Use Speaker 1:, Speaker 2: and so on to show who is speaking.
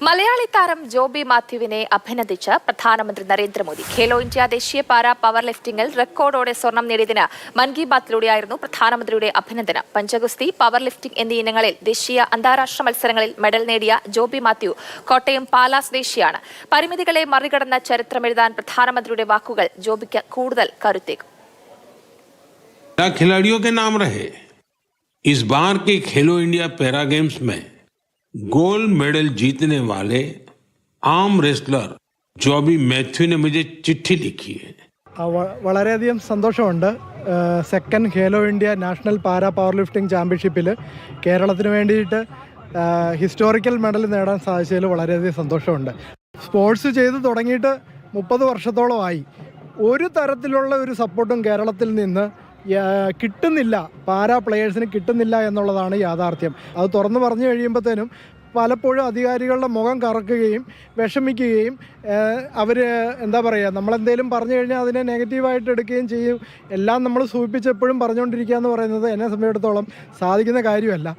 Speaker 1: മലയാളി താരം ജോബി മാത്യുവിനെ അഭിനന്ദിച്ച് പ്രധാനമന്ത്രി നരേന്ദ്രമോദി. ഖേലോ ഇന്ത്യ ദേശീയ പാരാ പവർ ലിഫ്റ്റിംഗിൽ റെക്കോർഡോടെ സ്വർണം നേടിയതിന് മൻ കി ബാത്തിലൂടെയായിരുന്നു പ്രധാനമന്ത്രിയുടെ അഭിനന്ദനം. പഞ്ചഗുസ്തി, പവർ ലിഫ്റ്റിംഗ് എന്നീ ഇനങ്ങളിൽ ദേശീയ അന്താരാഷ്ട്ര മത്സരങ്ങളിൽ മെഡൽ നേടിയ ജോബി മാത്യു കോട്ടയം പാലാ സ്വദേശിയാണ്. പരിമിതികളെ മറികടന്ന ചരിത്രമെഴുതാൻ പ്രധാനമന്ത്രിയുടെ വാക്കുകൾ ജോബിക്ക് കൂടുതൽ കരുത്തേകും.
Speaker 2: खिलाड़ियों के नाम रहे। इस बार के खेलो इंडिया पैरा गेम्स में गोल्ड मेडल जीतने वाले आर्म रेसलर ജോബി മാത്യുവിനെ मुझे चिट्ठी लिखी है.
Speaker 3: വളരെയധികം സന്തോഷമുണ്ട്. Second Khelo India national para power lifting ചാമ്പ്യൻഷിപ്പിൽ കേരളത്തിന് വേണ്ടിയിട്ട് ഹിസ്റ്റോറിക്കൽ മെഡൽ നേടാൻ സാധിച്ചതിൽ വളരെയധികം സന്തോഷമുണ്ട്. സ്പോർട്സ് ചെയ്ത് തുടങ്ങിയിട്ട് 30 വർഷത്തോളമായി. ഒരു തരത്തിലുള്ള ഒരു സപ്പോർട്ടും കേരളത്തിൽ നിന്ന് കിട്ടുന്നില്ല, പാരാ പ്ലെയേഴ്സിന് കിട്ടുന്നില്ല എന്നുള്ളതാണ് യാഥാർത്ഥ്യം. അത് തുറന്നു പറഞ്ഞു കഴിയുമ്പോഴത്തേനും പലപ്പോഴും അധികാരികളുടെ മുഖം കറക്കുകയും വിഷമിക്കുകയും അവർ എന്താ പറയുക, നമ്മളെന്തെങ്കിലും പറഞ്ഞു കഴിഞ്ഞാൽ അതിനെ നെഗറ്റീവായിട്ട് എടുക്കുകയും ചെയ്യും. എല്ലാം നമ്മൾ സൂചിപ്പിച്ചെപ്പോഴും പറഞ്ഞുകൊണ്ടിരിക്കുക എന്ന് പറയുന്നത് എന്നെ സംബന്ധിച്ചിടത്തോളം സാധിക്കുന്ന കാര്യമല്ല.